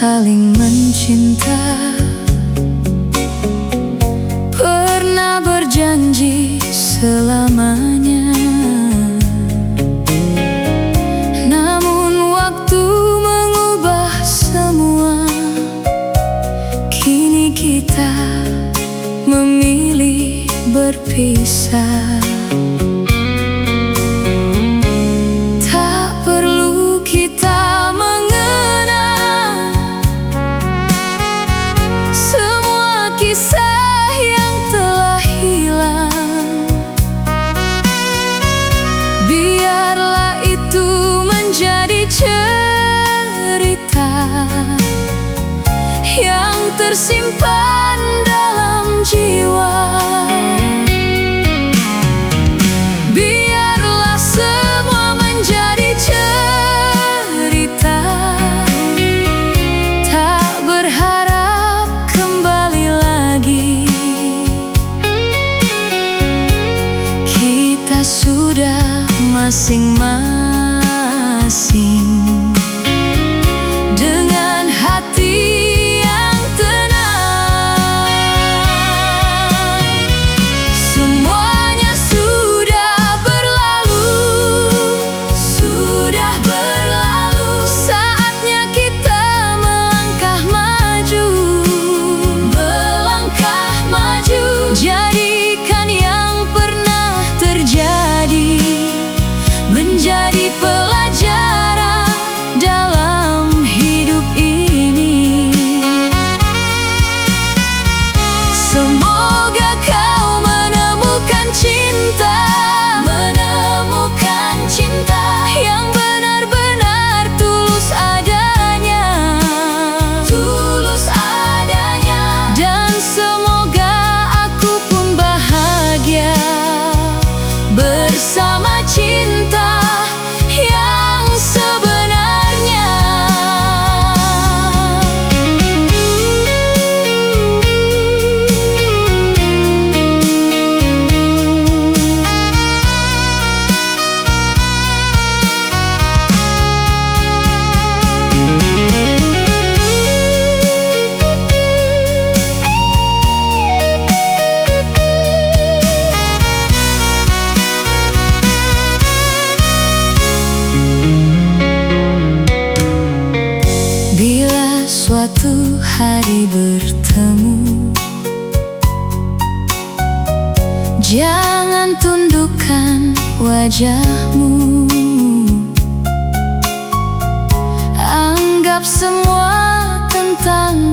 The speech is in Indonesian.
saling mencinta, pernah berjanji selamanya. Namun waktu mengubah semua, kini kita memilih berpisah. Kisah yang telah hilang, biarlah itu menjadi cerita yang tersimpan dalam jiwa. Biarlah semua menjadi cerita, tak berharap sudah masing-masing dengan hati yang tenang. Semuanya sudah berlalu, saatnya kita melangkah maju, jadikan yang pernah terjadi menjadi pelajaran dalam hidup ini. Semoga kau menemukan cinta, yang benar-benar tulus adanya, dan semoga aku pun bahagia bersama cinta yang sebenarnya. Bila suatu hari bertemu, jangan tundukkan wajahmu. Anggap semua tentang